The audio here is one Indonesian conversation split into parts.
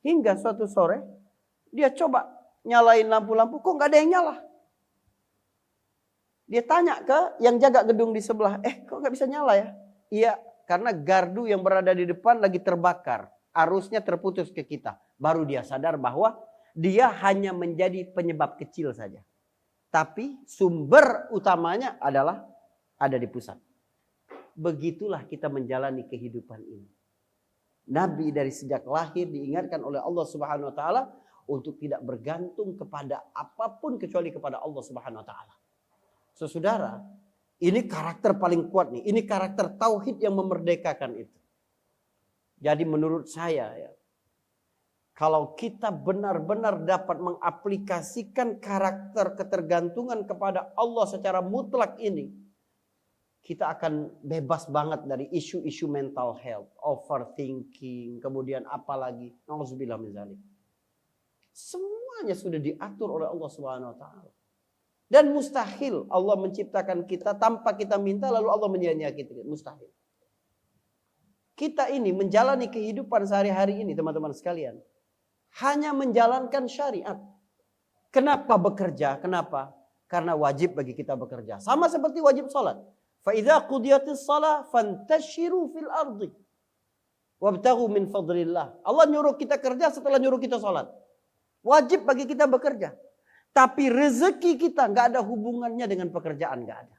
Hingga suatu sore dia coba nyalain lampu-lampu, kok nggak ada yang nyala. Dia tanya ke yang jaga gedung di sebelah, kok nggak bisa nyala ya? Iya, karena gardu yang berada di depan lagi terbakar. Arusnya terputus ke kita. Baru dia sadar bahwa dia hanya menjadi penyebab kecil saja. Tapi sumber utamanya adalah ada di pusat. Begitulah kita menjalani kehidupan ini. Nabi dari sejak lahir diingatkan oleh Allah Subhanahu wa taala untuk tidak bergantung kepada apapun kecuali kepada Allah Subhanahu wa taala. Saudara, ini karakter paling kuat nih. Ini karakter tauhid yang memerdekakan itu. Jadi menurut saya ya, kalau kita benar-benar dapat mengaplikasikan karakter ketergantungan kepada Allah secara mutlak ini, kita akan bebas banget dari isu-isu mental health, overthinking, kemudian apalagi, nauzubillah min dzalik. Semuanya sudah diatur oleh Allah Subhanahu wa taala. Dan mustahil Allah menciptakan kita tanpa kita minta lalu Allah menyia-nyiakan kita. Mustahil. Kita ini menjalani kehidupan sehari-hari ini teman-teman sekalian, hanya menjalankan syariat. Kenapa bekerja? Kenapa? Karena wajib bagi kita bekerja. Sama seperti wajib sholat. فَإِذَا قُضِيَتِ الصَّلَاةِ فَانْتَشِرُوا فِي الْأَرْضِ وَابْتَغُوا مِنْ فَضْلِ اللَّهِ. Allah nyuruh kita kerja setelah nyuruh kita sholat. Wajib bagi kita bekerja. Tapi rezeki kita nggak ada hubungannya dengan pekerjaan, nggak ada.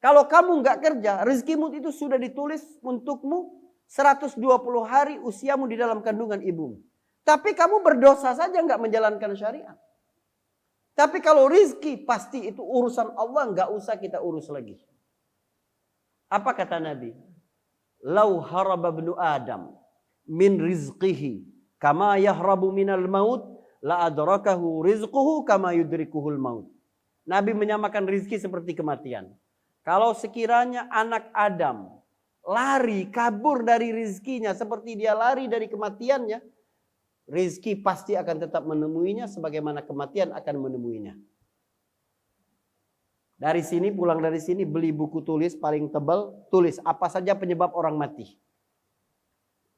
Kalau kamu nggak kerja, rezekimu itu sudah ditulis untukmu 120 hari usiamu di dalam kandungan ibumu. Tapi kamu berdosa saja nggak menjalankan syariat. Tapi kalau rezeki pasti itu urusan Allah, nggak usah kita urus lagi. Apa kata Nabi? Lau haraba ibnu Adam min rizqihi kama yahrabu minal maut la adrakahu rizquhu kama yudrikuhul maut. Nabi menyamakan rizki seperti kematian. Kalau sekiranya anak Adam lari kabur dari rizkinya seperti dia lari dari kematiannya, rizki pasti akan tetap menemuinya sebagaimana kematian akan menemuinya. Dari sini, pulang dari sini, beli buku tulis paling tebal, tulis apa saja penyebab orang mati.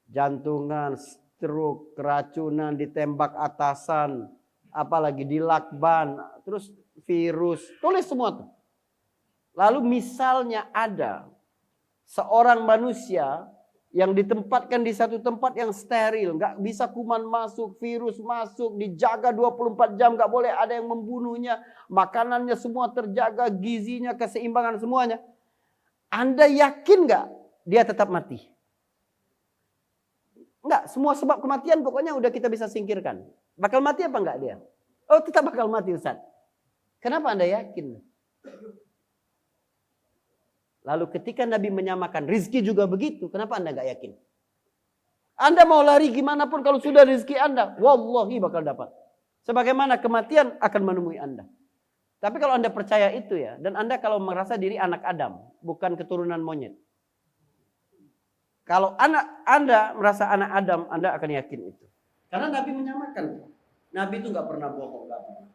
Jantungan, stroke, keracunan, ditembak atasan, apalagi dilakban, terus virus, tulis semua tuh. Lalu misalnya ada seorang manusia yang ditempatkan di satu tempat yang steril, nggak bisa kuman masuk, virus masuk, dijaga 24 jam, nggak boleh ada yang membunuhnya, makanannya semua terjaga, gizinya, keseimbangan semuanya. Anda yakin nggak dia tetap mati? Nggak, semua sebab kematian pokoknya udah kita bisa singkirkan. Bakal mati apa nggak dia? Oh, tetap bakal mati Ustaz. Kenapa Anda yakin? Lalu ketika Nabi menyamakan rizki juga begitu, kenapa Anda nggak yakin? Anda mau lari gimana pun kalau sudah rizki Anda, wallahi bakal dapat. Sebagaimana kematian akan menemui Anda. Tapi kalau Anda percaya itu ya, dan Anda kalau merasa diri anak Adam, bukan keturunan monyet. Kalau Anda merasa anak Adam, Anda akan yakin itu. Karena Nabi menyamakan. Nabi itu nggak pernah bohong, nggak pernah.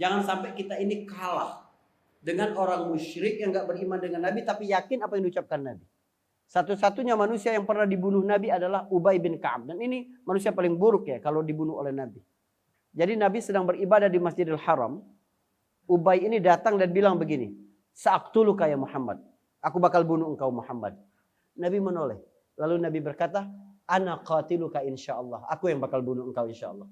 Jangan sampai kita ini kalah dengan orang musyrik yang gak beriman dengan Nabi tapi yakin apa yang diucapkan Nabi. Satu-satunya manusia yang pernah dibunuh Nabi adalah Ubay bin Ka'ab. Dan ini manusia paling buruk ya kalau dibunuh oleh Nabi. Jadi Nabi sedang beribadah di Masjidil Haram. Ubay ini datang dan bilang begini, "Sa'aqtuluka ya Muhammad. Aku bakal bunuh engkau Muhammad." Nabi menoleh. Lalu Nabi berkata, "Ana qatiluka insyaallah. Aku yang bakal bunuh engkau insyaallah."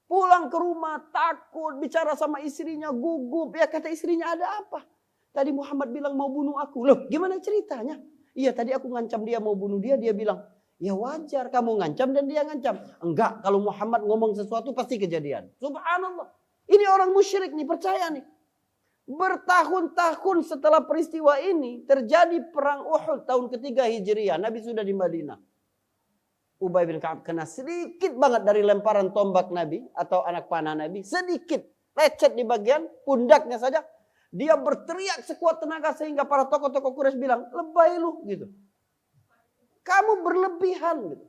Pulang ke rumah takut, bicara sama istrinya gugup. Ya kata istrinya, ada apa? Tadi Muhammad bilang mau bunuh aku. Loh gimana ceritanya? Iya tadi aku ngancam dia mau bunuh dia. Dia bilang, ya wajar kamu ngancam dan dia ngancam. Enggak, kalau Muhammad ngomong sesuatu pasti kejadian. Subhanallah. Ini orang musyrik nih, percaya nih. Bertahun-tahun setelah peristiwa ini terjadi perang Uhud tahun ketiga Hijriah. Nabi sudah di Madinah. Ubay bin Ka'ab kena sedikit banget dari lemparan tombak Nabi atau anak panah Nabi. Sedikit. Lecet di bagian pundaknya saja. Dia berteriak sekuat tenaga sehingga para tokoh-tokoh Quraisy bilang, lebay lu gitu. Kamu berlebihan gitu.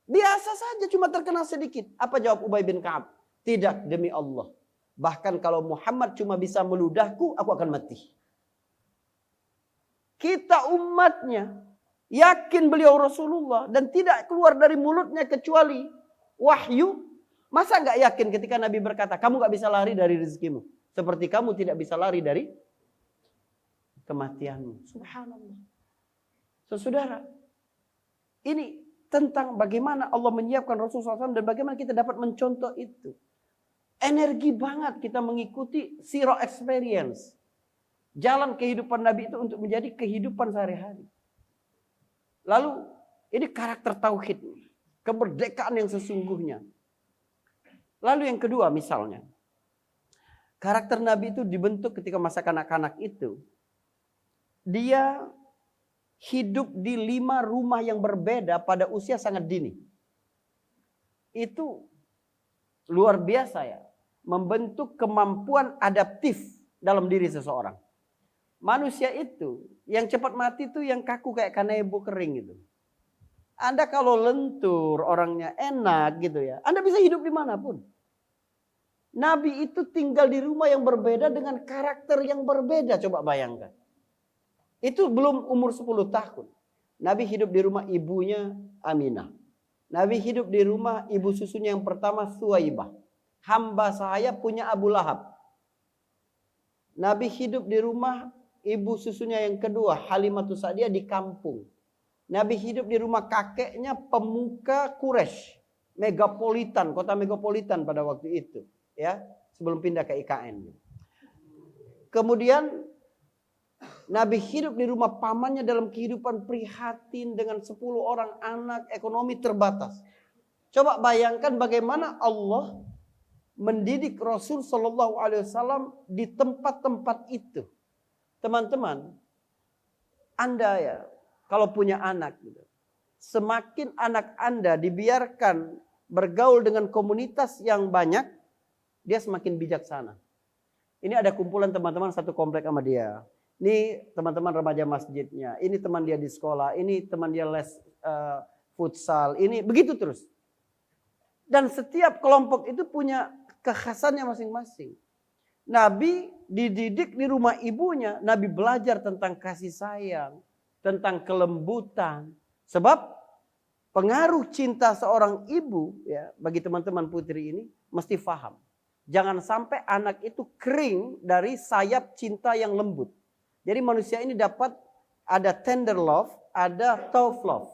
Biasa saja cuma terkena sedikit. Apa jawab Ubay bin Ka'ab? Tidak, demi Allah. Bahkan kalau Muhammad cuma bisa meludahku, aku akan mati. Kita umatnya yakin beliau Rasulullah dan tidak keluar dari mulutnya kecuali wahyu. Masa nggak yakin ketika Nabi berkata, kamu nggak bisa lari dari rezekimu, seperti kamu tidak bisa lari dari kematianmu. Subhanallah. Saudara, ini tentang bagaimana Allah menyiapkan Rasulullah SAW dan bagaimana kita dapat mencontoh itu. Energi banget kita mengikuti zero experience. Jalan kehidupan Nabi itu untuk menjadi kehidupan sehari-hari. Lalu ini karakter tauhid, kemerdekaan yang sesungguhnya. Lalu yang kedua misalnya, karakter Nabi itu dibentuk ketika masa kanak-kanak itu. Dia hidup di 5 rumah yang berbeda pada usia sangat dini. Itu luar biasa ya. Membentuk kemampuan adaptif dalam diri seseorang. Manusia itu yang cepat mati itu yang kaku kayak kanebo kering gitu. Anda kalau lentur, orangnya enak gitu ya, Anda bisa hidup dimanapun. Nabi itu tinggal di rumah yang berbeda dengan karakter yang berbeda, coba bayangkan. Itu belum umur 10 tahun. Nabi hidup di rumah ibunya Aminah. Nabi hidup di rumah ibu susunya yang pertama Suwaibah. Hamba saya punya Abu Lahab. Nabi hidup di rumah ibu susunya yang kedua Halimatus Sa'diyah di kampung. Nabi hidup di rumah kakeknya pemuka Quraisy, megapolitan, kota megapolitan pada waktu itu, ya, sebelum pindah ke IKN. Kemudian Nabi hidup di rumah pamannya dalam kehidupan prihatin dengan 10 orang anak, ekonomi terbatas. Coba bayangkan bagaimana Allah mendidik Rasul Shallallahu Alaihi Wasallam di tempat-tempat itu. Teman-teman, Anda ya, kalau punya anak, gitu, semakin anak Anda dibiarkan bergaul dengan komunitas yang banyak, dia semakin bijaksana. Ini ada kumpulan teman-teman satu komplek sama dia. Ini teman-teman remaja masjidnya. Ini teman dia di sekolah. Ini teman dia les futsal. Ini begitu terus. Dan setiap kelompok itu punya kekhasannya masing-masing. Nabi dididik di rumah ibunya. Nabi belajar tentang kasih sayang, tentang kelembutan. Sebab pengaruh cinta seorang ibu ya bagi teman-teman putri ini mesti paham. Jangan sampai anak itu kering dari sayap cinta yang lembut. Jadi manusia ini dapat ada tender love, ada tough love.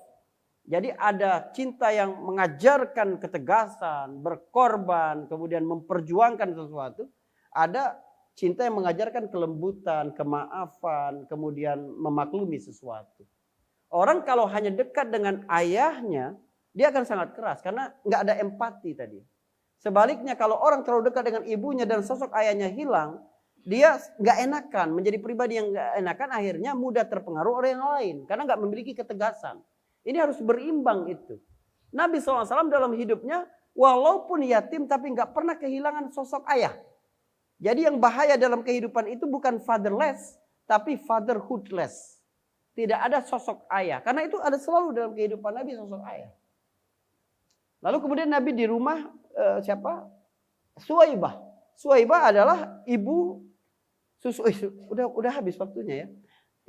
Jadi ada cinta yang mengajarkan ketegasan, berkorban, kemudian memperjuangkan sesuatu. Ada cinta yang mengajarkan kelembutan, kemaafan, kemudian memaklumi sesuatu. Orang kalau hanya dekat dengan ayahnya, dia akan sangat keras karena nggak ada empati tadi. Sebaliknya kalau orang terlalu dekat dengan ibunya dan sosok ayahnya hilang, dia nggak enakan, menjadi pribadi yang nggak enakan, akhirnya mudah terpengaruh oleh yang lain karena nggak memiliki ketegasan. Ini harus berimbang itu. Nabi SAW dalam hidupnya walaupun yatim tapi nggak pernah kehilangan sosok ayah. Jadi yang bahaya dalam kehidupan itu bukan fatherless, tapi fatherhoodless. Tidak ada sosok ayah. Karena itu ada selalu dalam kehidupan Nabi sosok ayah. Lalu kemudian Nabi di rumah siapa? Suwaibah. Suwaibah adalah ibu susu. Udah habis waktunya ya.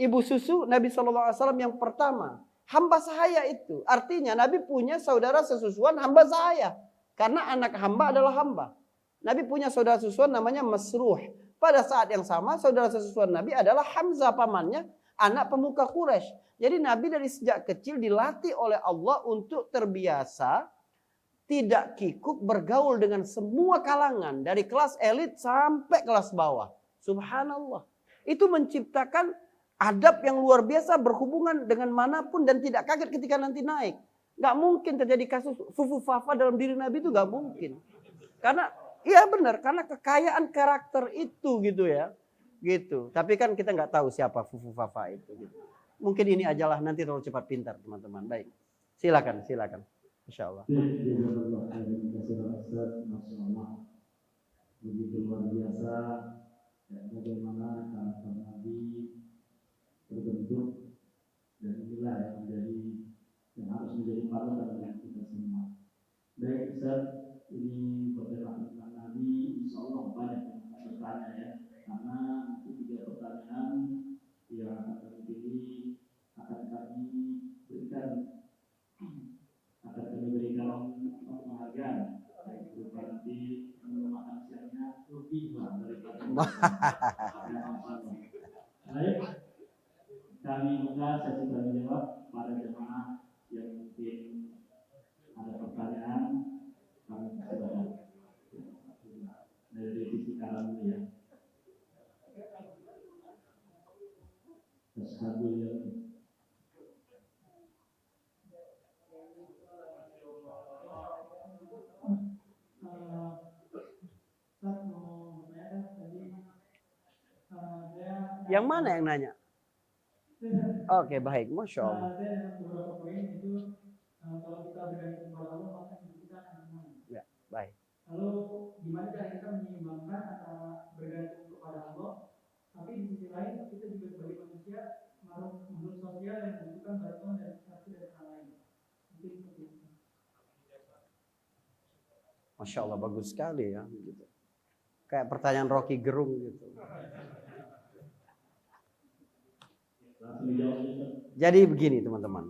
Ibu susu Nabi SAW yang pertama. Hamba sahaya itu. Artinya Nabi punya saudara sesusuan hamba sahaya. Karena anak hamba adalah hamba. Nabi punya saudara sesusuan namanya Masruh. Pada saat yang sama saudara sesusuan Nabi adalah Hamzah pamannya, anak pemuka Quraisy. Jadi Nabi dari sejak kecil dilatih oleh Allah untuk terbiasa tidak kikuk bergaul dengan semua kalangan. Dari kelas elit sampai kelas bawah. Subhanallah. Itu menciptakan adab yang luar biasa berhubungan dengan manapun dan tidak kaget ketika nanti naik. Gak mungkin terjadi kasus fufu fafa dalam diri Nabi itu gak mungkin. Karena iya benar, karena kekayaan karakter itu gitu ya. Gitu. Tapi kan kita nggak tahu siapa fufu fafa itu gitu. Mungkin ini ajalah nanti terlalu cepat pintar teman-teman. Baik. Silakan. Insyaallah. Begitu luar biasa bagaimana karakter Nabi terbentuk dan inilah yang menjadi yang harus menjadi panutan bagi kita semua. Baik Ustaz, ini bertema tentang Nabi, insya Allah banyak yang akan bertanya ya, karena nanti 3 pertanyaan yang akan kami pilih akan kami berikan penghargaan Baik, kami buka sesi tanya jawab para jemaah yang mungkin ada pertanyaan. Kami silakan dari sisi kanan dulu ya. Alhamdulillah. Yang mana yang nanya? Oke, baik, Masya Allah. Kalau kita bergantung kepada Allah, maka hidup kita akan aman. Ya, baik. Lalu gimana cara kita menyeimbangkan antara bergantung kepada Allah, tapi di sisi lain kita juga sebagai manusia makhluk sosial yang membutuhkan bantuan dari satu dan hal lain. Mungkin seperti itu. Masya Allah, bagus sekali ya. Gitu. Kayak pertanyaan Rocky Gerung gitu. Jadi begini teman-teman.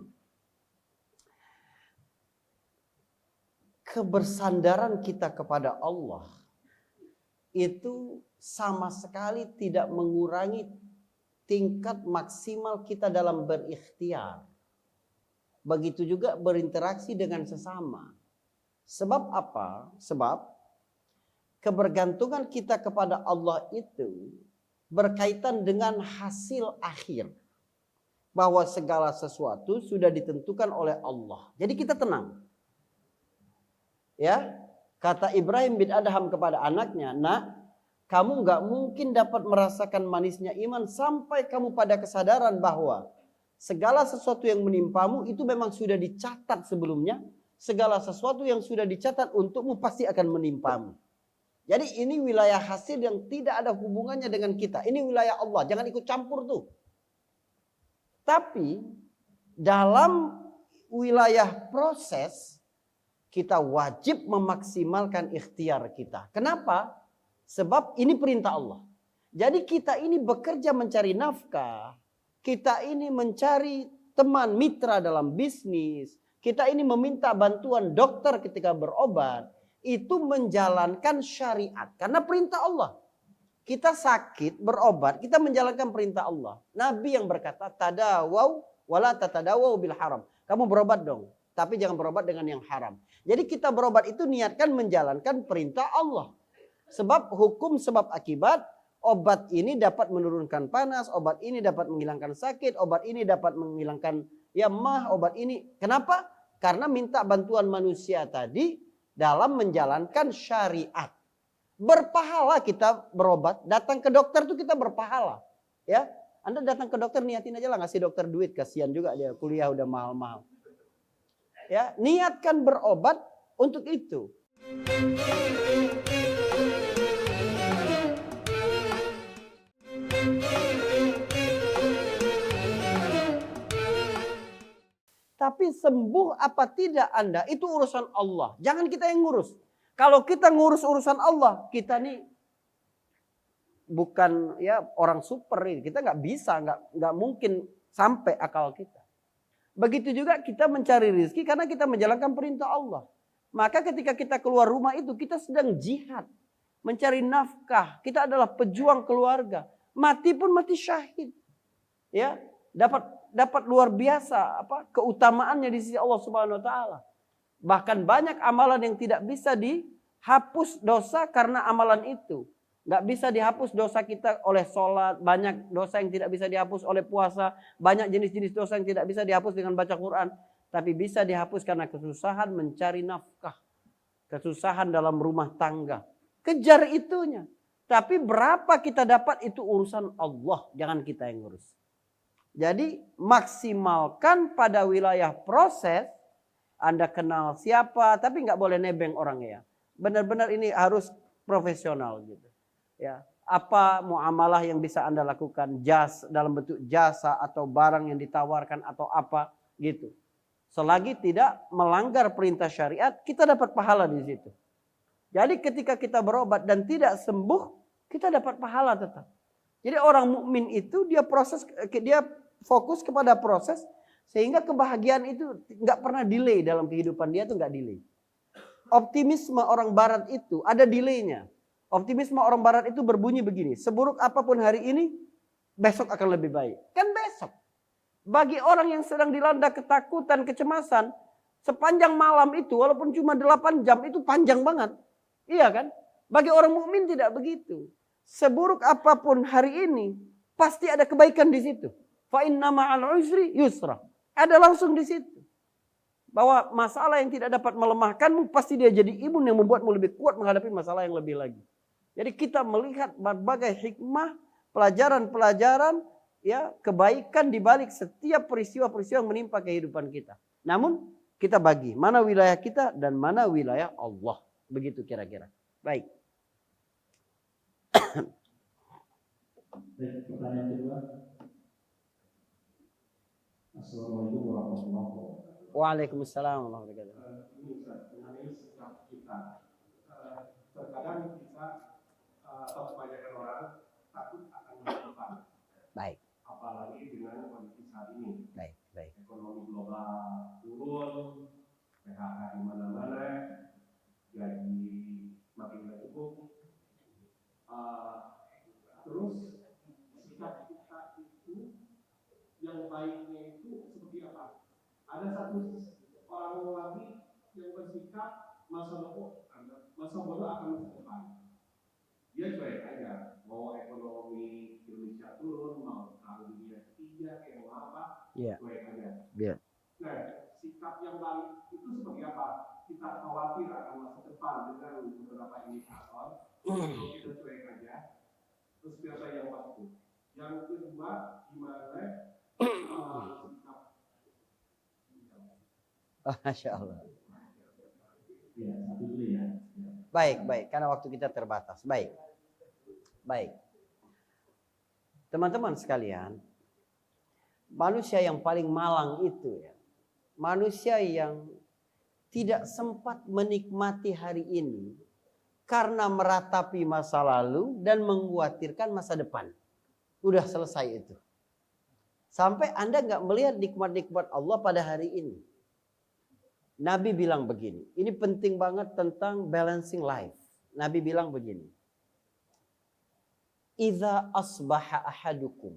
Kebersandaran kita kepada Allah itu sama sekali tidak mengurangi tingkat maksimal kita dalam berikhtiar. Begitu juga berinteraksi dengan sesama. Sebab apa? Sebab kebergantungan kita kepada Allah itu berkaitan dengan hasil akhir. Bahwa segala sesuatu sudah ditentukan oleh Allah. Jadi kita tenang. Ya, kata Ibrahim bin Adham kepada anaknya, "Nak, kamu nggak mungkin dapat merasakan manisnya iman sampai kamu pada kesadaran bahwa segala sesuatu yang menimpamu itu memang sudah dicatat sebelumnya. Segala sesuatu yang sudah dicatat untukmu pasti akan menimpamu." Jadi ini wilayah hasil yang tidak ada hubungannya dengan kita. Ini wilayah Allah, jangan ikut campur tuh. Tapi dalam wilayah proses kita wajib memaksimalkan ikhtiar kita. Kenapa? Sebab ini perintah Allah. Jadi kita ini bekerja mencari nafkah. Kita ini mencari teman mitra dalam bisnis. Kita ini meminta bantuan dokter ketika berobat. Itu menjalankan syariat. Karena perintah Allah. Kita sakit, berobat, kita menjalankan perintah Allah. Nabi yang berkata, tadawau wala tatadawau bil haram. Kamu berobat dong, tapi jangan berobat dengan yang haram. Jadi kita berobat itu niatkan menjalankan perintah Allah. Sebab hukum sebab akibat, obat ini dapat menurunkan panas, obat ini dapat menghilangkan sakit, obat ini dapat menghilangkan mah, obat ini. Kenapa? Karena minta bantuan manusia tadi dalam menjalankan syariat. Berpahala kita berobat, datang ke dokter tuh kita berpahala. Ya, Anda datang ke dokter niatin aja lah, ngasih dokter duit, kasihan juga dia kuliah udah mahal-mahal. Ya, niatkan berobat untuk itu. Tapi sembuh apa tidak Anda, itu urusan Allah. Jangan kita yang ngurus. Kalau kita ngurus urusan Allah, kita nih bukan orang super ini. Kita nggak bisa, nggak mungkin sampai akal kita. Begitu juga kita mencari rezeki karena kita menjalankan perintah Allah. Maka ketika kita keluar rumah itu kita sedang jihad, mencari nafkah. Kita adalah pejuang keluarga. Mati pun mati syahid. Ya, dapat luar biasa keutamaannya di sisi Allah Subhanahu wa taala. Bahkan banyak amalan yang tidak bisa dihapus dosa karena amalan itu. Nggak bisa dihapus dosa kita oleh sholat. Banyak dosa yang tidak bisa dihapus oleh puasa. Banyak jenis-jenis dosa yang tidak bisa dihapus dengan baca Quran. Tapi bisa dihapus karena kesusahan mencari nafkah. Kesusahan dalam rumah tangga. Kejar itunya. Tapi berapa kita dapat itu urusan Allah. Jangan kita yang ngurus. Jadi maksimalkan pada wilayah proses. Anda kenal siapa, tapi nggak boleh nebeng orangnya. Benar-benar ini harus profesional gitu. Ya, apa muamalah yang bisa Anda lakukan dalam bentuk jasa atau barang yang ditawarkan atau apa gitu. Selagi tidak melanggar perintah syariat, kita dapat pahala di situ. Jadi ketika kita berobat dan tidak sembuh, kita dapat pahala tetap. Jadi orang mukmin itu dia fokus kepada proses. Sehingga kebahagiaan itu nggak pernah delay dalam kehidupan dia, tuh nggak delay. Optimisme orang barat itu ada delaynya. Optimisme orang barat itu berbunyi begini. Seburuk apapun hari ini, besok akan lebih baik. Kan besok. Bagi orang yang sedang dilanda ketakutan, kecemasan, sepanjang malam itu walaupun cuma 8 jam itu panjang banget. Iya kan? Bagi orang mukmin tidak begitu. Seburuk apapun hari ini, pasti ada kebaikan di situ. Fa inna ma'al usri yusra. Ada langsung di situ. Bahwa masalah yang tidak dapat melemahkanmu, pasti dia jadi imun yang membuatmu lebih kuat menghadapi masalah yang lebih lagi. Jadi kita melihat berbagai hikmah, pelajaran-pelajaran, ya, kebaikan di balik setiap peristiwa-peristiwa yang menimpa kehidupan kita. Namun kita bagi mana wilayah kita dan mana wilayah Allah. Begitu kira-kira. Baik. Baik, pertanyaan kedua. Assalamualaikum warahmatullahi wabarakatuh. Waalaikumsalam warahmatullahi wabarakatuh. Ini Ustaz, mengenai sikap kita. Terkadang kita atau kebanyakan orang takut akan masa depan. Baik. Apalagi dengan kondisi saat ini. Baik, baik. Ekonomi global turun, PHK di mana-mana, gaji makin tidak cukup. Terus sikap kita itu yang baiknya itu seperti apa? Ada satu orang lagi yang bersikap masa bodoh akan masa depan. Dia cuek aja, mau ekonomi Indonesia turun, mau perang dunia ketiga, kayak mau apa, cuek aja. Yeah. Nah, sikap yang baik itu seperti apa? Kita khawatir akan masa depan dengan beberapa indikator, kalau kita cuek aja. Terus biasa yang waktu. Yang kedua, gimana sikap? Masya Allah. Ya, satu dulu ya. Baik, baik. Karena waktu kita terbatas. Baik. Baik. Teman-teman sekalian, manusia yang paling malang itu ya, manusia yang tidak sempat menikmati hari ini karena meratapi masa lalu dan mengkhawatirkan masa depan. Udah selesai itu. Sampai Anda nggak melihat nikmat-nikmat Allah pada hari ini. Nabi bilang begini. Ini penting banget tentang balancing life. Nabi bilang begini. Idza asbaha ahadukum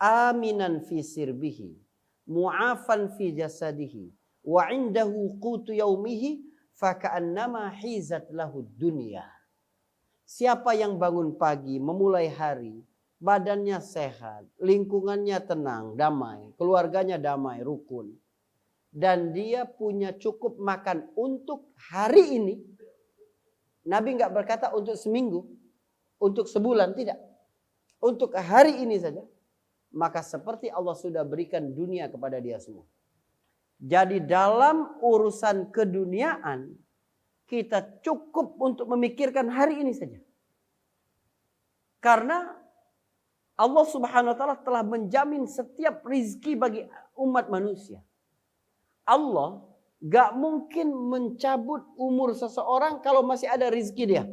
aminan fi sirbihi mu'afan fi jasadihi wa indahu qutu yaumihi faka'annama hizat lahu dunya. Siapa yang bangun pagi memulai hari, badannya sehat, lingkungannya tenang, damai, keluarganya damai, rukun, dan dia punya cukup makan untuk hari ini. Nabi nggak berkata untuk seminggu, untuk sebulan, tidak. Untuk hari ini saja. Maka seperti Allah sudah berikan dunia kepada dia semua. Jadi dalam urusan keduniaan, kita cukup untuk memikirkan hari ini saja. Karena Allah Subhanahu wa ta'ala telah menjamin setiap rizki bagi umat manusia. Allah gak mungkin mencabut umur seseorang kalau masih ada rizki dia.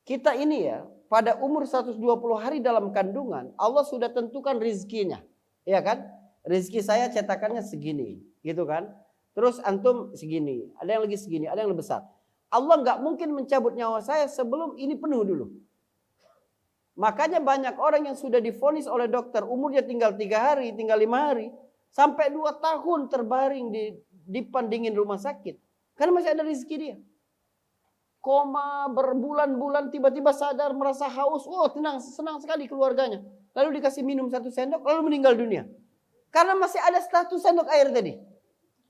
Kita ini ya, pada umur 120 hari dalam kandungan, Allah sudah tentukan rizkinya. Iya kan? Rizki saya cetakannya segini, gitu kan? Terus antum segini, ada yang lagi segini, ada yang lebih besar. Allah gak mungkin mencabut nyawa saya sebelum ini penuh dulu. Makanya banyak orang yang sudah divonis oleh dokter, umurnya tinggal 3 hari, tinggal 5 hari. Sampai 2 tahun terbaring di pendingin rumah sakit. Karena masih ada rezeki dia. Koma berbulan-bulan tiba-tiba sadar merasa haus. Oh senang sekali keluarganya. Lalu dikasih minum 1 sendok lalu meninggal dunia. Karena masih ada 1 sendok air tadi.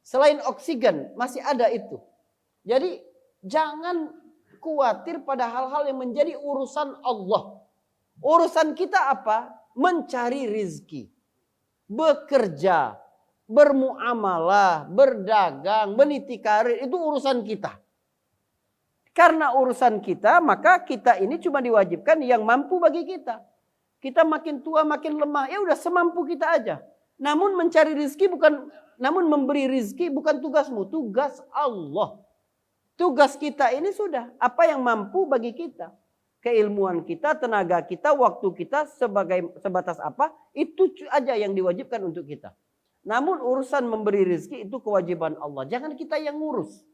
Selain oksigen masih ada itu. Jadi jangan khawatir pada hal-hal yang menjadi urusan Allah. Urusan kita apa? Mencari rizki. Bekerja, bermuamalah, berdagang, meniti karir, itu urusan kita. Karena urusan kita, maka kita ini cuma diwajibkan yang mampu bagi kita. Kita makin tua, makin lemah, ya udah semampu kita aja. Namun mencari rizki memberi rizki bukan tugasmu, tugas Allah. Tugas kita ini sudah, apa yang mampu bagi kita. Keilmuan kita, tenaga kita, waktu kita sebatas apa, itu aja yang diwajibkan untuk kita. Namun urusan memberi rezeki itu kewajiban Allah. Jangan kita yang ngurus.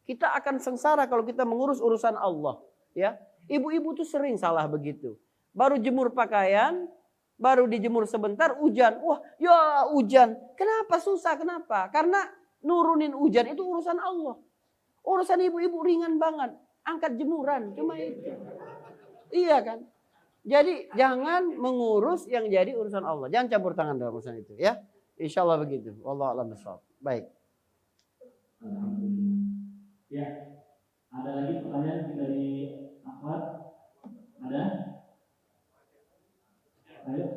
Kita akan sengsara kalau kita mengurus urusan Allah. Ya, ibu-ibu tuh sering salah begitu. Baru jemur pakaian, baru dijemur sebentar, hujan. Wah, ya hujan. Kenapa susah? Kenapa? Karena nurunin hujan itu urusan Allah. Urusan ibu-ibu ringan banget. Angkat jemuran, cuma itu. Iya kan? Jadi jangan mengurus yang jadi urusan Allah. Jangan campur tangan dalam urusan itu. Ya, insya Allah begitu. Wallahu a'lam bishawab. Baik. Alhamdulillah. Ya, ada lagi pertanyaan dari Ahmad? Ada? Ayo.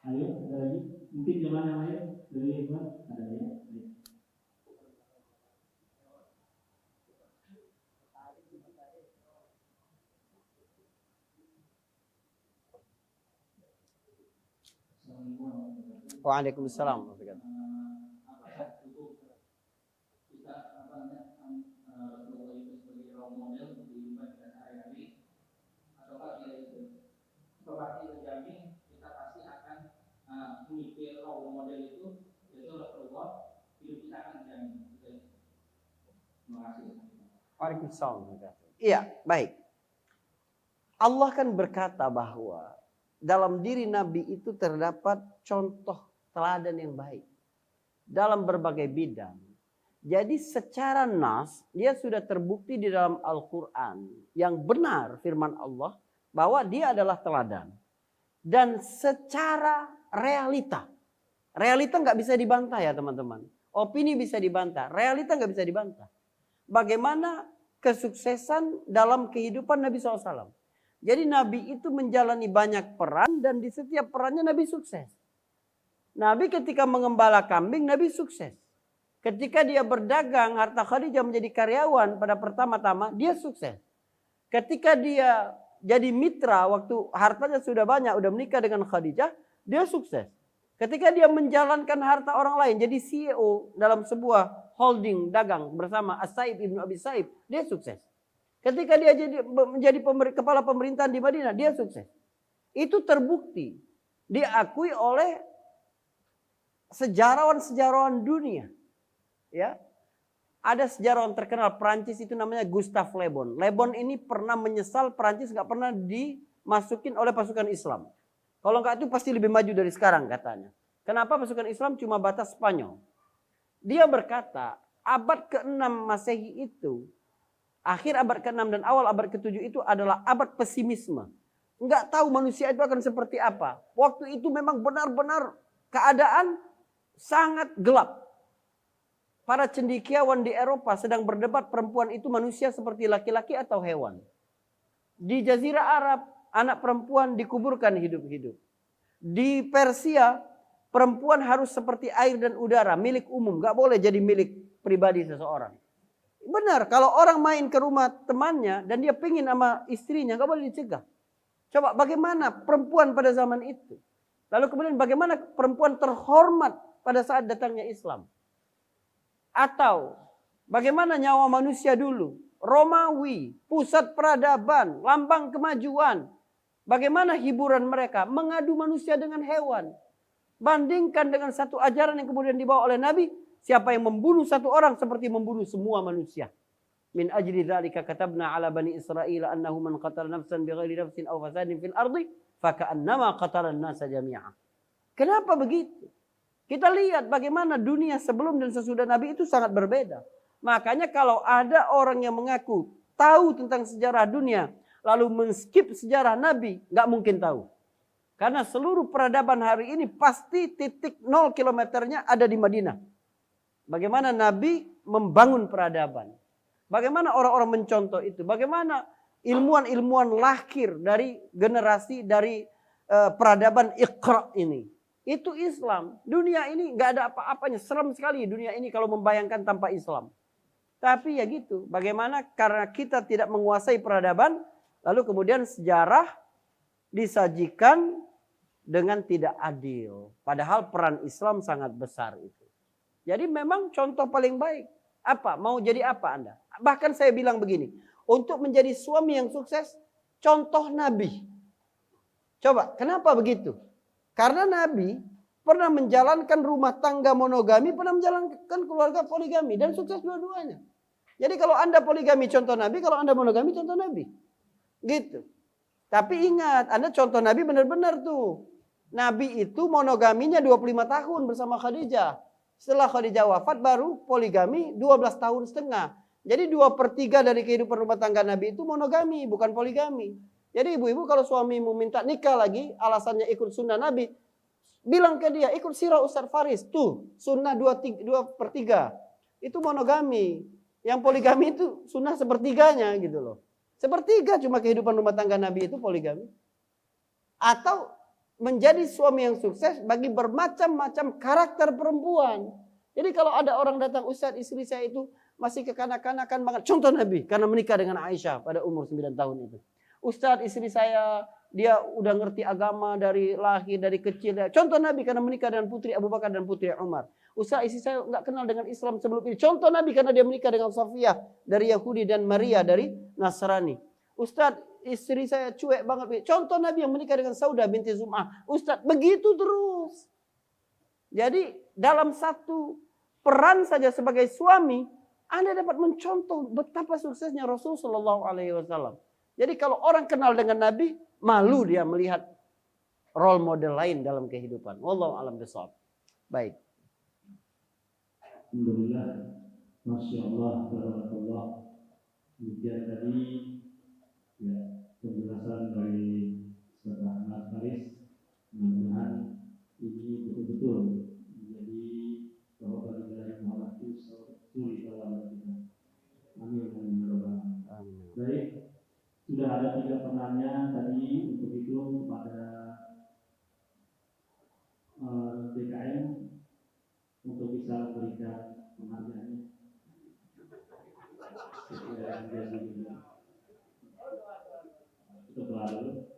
Ayo, ada lagi? Mungkin zaman yang lain dari Ahmad? Ada ya? Waalaikumsalam. Waalaikumsalam. Iya, baik. Allah kan berkata bahwa dalam diri Nabi itu terdapat contoh teladan yang baik dalam berbagai bidang. Jadi secara nas dia sudah terbukti di dalam Al-Quran yang benar firman Allah bahwa dia adalah teladan. Dan secara realita nggak bisa dibantah ya teman-teman. Opini bisa dibantah, realita nggak bisa dibantah. Bagaimana kesuksesan dalam kehidupan Nabi SAW. Jadi Nabi itu menjalani banyak peran dan di setiap perannya Nabi sukses. Nabi ketika mengembala kambing, Nabi sukses. Ketika dia berdagang, harta Khadijah menjadi karyawan pada pertama-tama, dia sukses. Ketika dia jadi mitra, waktu hartanya sudah banyak, udah menikah dengan Khadijah, dia sukses. Ketika dia menjalankan harta orang lain, jadi CEO dalam sebuah holding dagang bersama As-Sa'ib ibnu Abi Sa'ib, dia sukses. Ketika dia menjadi kepala pemerintahan di Madinah, dia sukses. Itu terbukti, diakui oleh sejarawan-sejarawan dunia. Ya, ada sejarawan terkenal Prancis itu namanya Gustave Le Bon. Le Bon ini pernah menyesal Prancis nggak pernah dimasukin oleh pasukan Islam. Kalau nggak itu pasti lebih maju dari sekarang katanya. Kenapa pasukan Islam cuma batas Spanyol? Dia berkata abad ke-6 Masehi itu, akhir abad ke-6 dan awal abad ke-7 itu adalah abad pesimisme. Nggak tahu manusia itu akan seperti apa. Waktu itu memang benar-benar keadaan sangat gelap. Para cendekiawan di Eropa sedang berdebat perempuan itu manusia seperti laki-laki atau hewan. Di Jazirah Arab, anak perempuan dikuburkan hidup-hidup. Di Persia, perempuan harus seperti air dan udara, milik umum. Gak boleh jadi milik pribadi seseorang. Benar, kalau orang main ke rumah temannya dan dia pingin sama istrinya, gak boleh dicegah. Coba bagaimana perempuan pada zaman itu? Lalu kemudian bagaimana perempuan terhormat pada saat datangnya Islam? Atau bagaimana nyawa manusia dulu? Romawi, pusat peradaban, lambang kemajuan. Bagaimana hiburan mereka? Mengadu manusia dengan hewan. Bandingkan dengan satu ajaran yang kemudian dibawa oleh Nabi. Siapa yang membunuh satu orang seperti membunuh semua manusia. Min ajli dzalika katabna ala bani Israil annahu man qatala nafsan bighairi nafsin aw fasadin fil ardi faka'annama qatala an-nasa jami'a. Kenapa begitu? Kita lihat bagaimana dunia sebelum dan sesudah Nabi itu sangat berbeda. Makanya kalau ada orang yang mengaku tahu tentang sejarah dunia, lalu men-skip sejarah Nabi, nggak mungkin tahu. Karena seluruh peradaban hari ini pasti titik 0 kilometernya ada di Madinah. Bagaimana Nabi membangun peradaban. Bagaimana orang-orang mencontoh itu. Bagaimana ilmuwan-ilmuwan lahir dari generasi dari peradaban Iqra ini. Itu Islam. Dunia ini nggak ada apa-apanya. Serem sekali dunia ini kalau membayangkan tanpa Islam. Tapi ya gitu. Bagaimana karena kita tidak menguasai peradaban. Lalu kemudian sejarah disajikan dengan tidak adil. Padahal peran Islam sangat besar itu. Jadi memang contoh paling baik. Apa? Mau jadi apa Anda? Bahkan saya bilang begini. Untuk menjadi suami yang sukses. Contoh Nabi. Coba kenapa begitu? Karena Nabi pernah menjalankan rumah tangga monogami, pernah menjalankan keluarga poligami, dan sukses dua-duanya. Jadi kalau Anda poligami contoh Nabi, kalau Anda monogami contoh Nabi. Gitu. Tapi ingat, Anda contoh Nabi benar-benar tuh. Nabi itu monogaminya 25 tahun bersama Khadijah. Setelah Khadijah wafat baru poligami 12 tahun setengah. Jadi 2/3 dari kehidupan rumah tangga Nabi itu monogami, bukan poligami. Jadi ibu-ibu kalau suamimu minta nikah lagi, alasannya ikut sunnah Nabi, bilang ke dia, ikut sirah Ustaz Faris. Tuh, sunnah 2/3. Itu monogami. Yang poligami itu sunnah sepertiganya gitu loh. Sepertiga cuma kehidupan rumah tangga Nabi itu poligami. Atau menjadi suami yang sukses bagi bermacam-macam karakter perempuan. Jadi kalau ada orang datang, Ustaz istri saya itu masih kekanak-kanakan banget. Contoh Nabi karena menikah dengan Aisyah pada umur 9 tahun itu. Ustaz istri saya dia udah ngerti agama dari lahir, dari kecil. Contoh Nabi karena menikah dengan putri Abu Bakar dan putri Umar. Ustaz istri saya nggak kenal dengan Islam sebelum ini. Contoh Nabi karena dia menikah dengan Safiyah dari Yahudi dan Maria dari Nasrani. Ustaz istri saya cuek banget. Contoh Nabi yang menikah dengan Saudah binti Zum'ah. Ustaz begitu terus. Jadi dalam satu peran saja sebagai suami, Anda dapat mencontoh betapa suksesnya Rasul Shallallahu Alaihi Wasallam. Jadi kalau orang kenal dengan Nabi, malu dia melihat role model lain dalam kehidupan. Wallahu a'lam bishawab. Baik. Alhamdulillah, Masya Allah, Barakallah. Demikian tadi ya penjelasan dari Ustaz Ahmad Faris. Mudah-mudahan ini betul-betul menjadi bahwa bagi Muhammad itu suri tawaran kita. Amin amin ya rabbal alamin. Baik, sudah ada 3 penanya tadi. Untuk itu kepada DKM untuk bisa memberikan penghargaannya. Untuk lalu,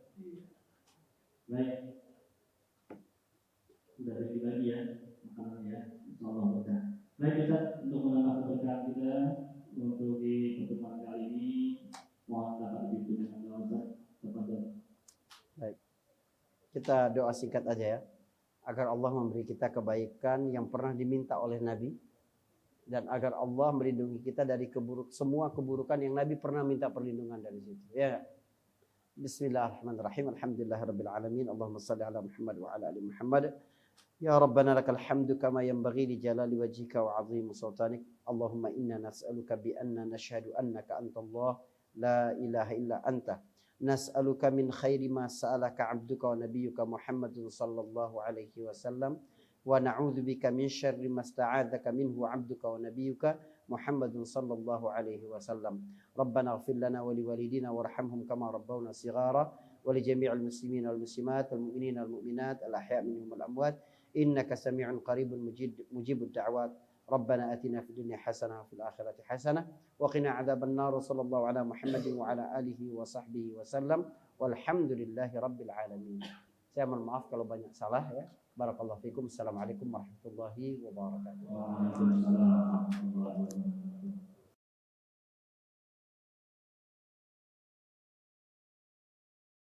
baik, sudah ready lagi ya makanannya ya, insyaallah berkah. Baik Ustaz, untuk menambah keberkahan kita untuk di pertemuan kali ini, mohon dapat dipimpin dengan doa Ustaz. Kepada Baik. Kita doa singkat aja ya. Agar Allah memberi kita kebaikan yang pernah diminta oleh Nabi. Dan agar Allah melindungi kita dari semua keburukan yang Nabi pernah minta perlindungan dari situ. Ya. Bismillahirrahmanirrahim. Alhamdulillahirabbil alamin. Allahumma shalli ala Muhammad wa ala ali Muhammad. Ya Rabbana lakal hamdu kama yanbaghi li jalali wajhika wa 'azimi sultanik. Allahumma inna nas'aluka bi anna nashhadu annaka antallah la ilaha illa anta. Nas'aluka min khairi ma sa'alaka 'abduka wa nabiyyuka Muhammadun sallallahu alaihi wasallam. Wa na'udzubika min syarri ma sta'adzaka minhu 'abduka wa nabiyyuka Muhammadun sallallahu alaihi wasallam. Rabbana ighfir lana wa liwalidina warhamhum kama rabbawna shighara wa li jami'il muslimina wal muslimat wal mu'minina wal mu'minat al ahya' minhum wal amwat innaka sami'un qaribun mujibud da'wat. Rabbana atina fid dunya hasanah wa fil akhirati hasanah wa qina 'adzaban nar. Sallallahu ala Muhammadin wa ala alihi wa sahbihi wasallam. Walhamdulillahi rabbil alamin. Saya mohon maaf kalau banyak salah ya. Barakallahu fikum. Assalamualaikum warahmatullahi wabarakatuh. Waalaikumsalam warahmatullahi wabarakatuh.